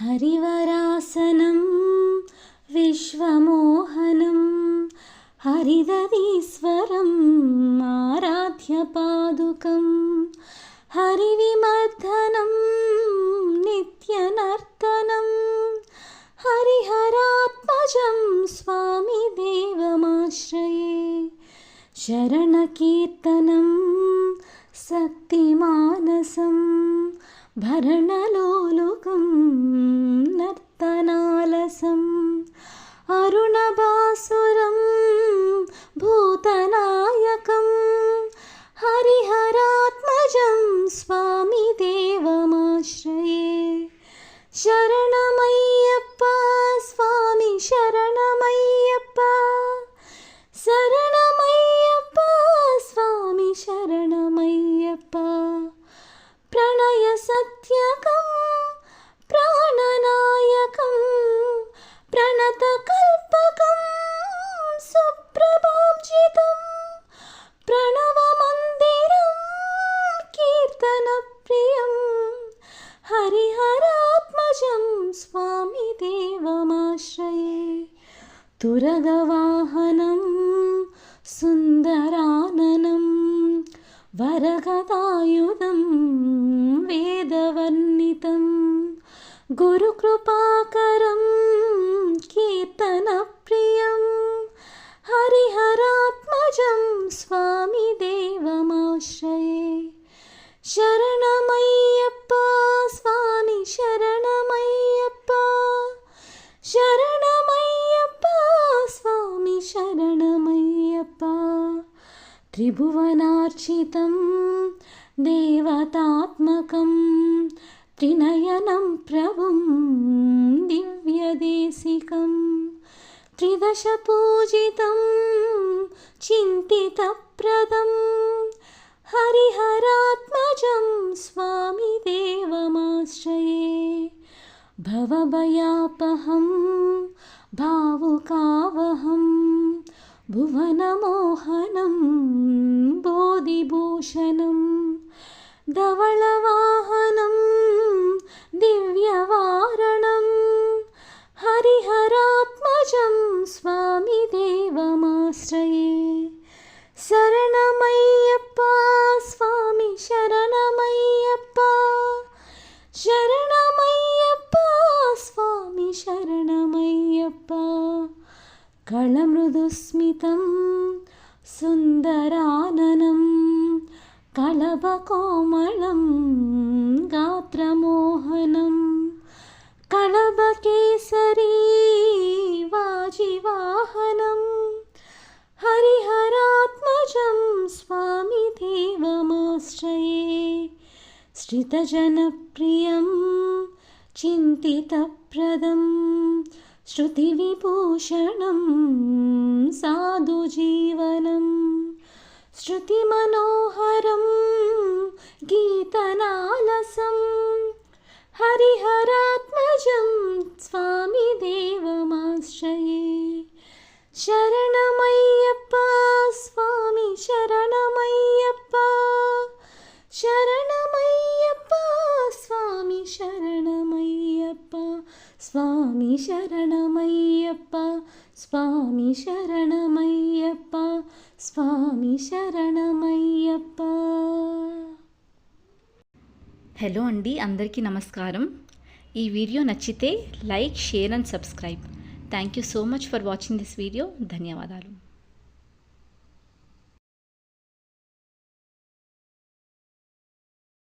హరివరాసనం విశ్వమోహనం హరిదరీశ్వరం ఆరాధ్యపాదుకం హరివిమర్దనం నిత్యనర్తనం హరిహరాత్మజం స్వామి దేవమాశ్రయే శరణకీర్తనం శక్తిమానసం భరణలోలుకం నర్తనాలసం అరుణభాసురం భూతనాయకం హరిహరాత్మజం స్వామి దేవమాశ్రయే శరణమయ్యప్ప స్వామి శరణమయ్యప్ప శరణమయ్యప్ప స్వామి శరణమయ్యప్ప ప్రణయ సత్యకం ప్రాణనాయకం ప్రణతకల్పకం సుప్రభాంజితం ప్రణవమందిరం కీర్తనప్రియం హరిహరాత్మజం స్వామి దేవమాశ్రయే తురగవాహనం సుందరాననం వరగదాయుధం వేదవర్ణితం గురుకృపాకరం కీర్తనప్రియం హరిహరాత్మజం స్వామి దేవమాశ్రయే శరణమయ్యప్ప స్వామి శరణమయ్యప్ప శరణమయ్యప్ప స్వామి శరణమయ్యప్ప త్రిభువనార్చితం దేవతాత్మకం త్రినయనం ప్రభుం దివ్యదేశికం త్రిదశ పూజితం చింతితప్రదం హరిహరాత్మజం స్వామి దేవమాశ్రయే భవభయాపహం భావుకావహం భువనమోహనం బోధిభూషణం ధవళవాహనం దివ్యవారణం హరిహరాత్మజం స్వామి దేవమాశ్రయే శరణమయ్యప్ప స్వామి శరణమయ్యప్ప శరణమయ్యప్ప స్వామి శరణమయ్యప్ప కళమృదుస్మితం సుందరాననం కళభకోమళం గాత్రమోహనం కళభకేసరీ వాజివాహనం హరిహరాత్మజం స్వామి దేవమాశ్రయే శ్రితజనప్రియం చింతితప్రదం శృతివిభూషణం సాధుజీవనం శృతిమనోహరం గీతనాలసం హరిహరాత్మజం స్వామి దేవమాశ్రయే శరణమయ్యప్ప స్వామి శరణమయ్యప్ప శరణమయ్యప్ప స్వామి శరణమయ్యప్ప స్వామి శరణమయ్యప్ప స్వామి శరణమయ్యప్ప స్వామి శరణమయ్యప్ప. హలో అండి, అందరికీ నమస్కారం. ఈ వీడియో నచ్చితే like, share and subscribe. Thank you so much for watching this video. ధన్యవాదాలు.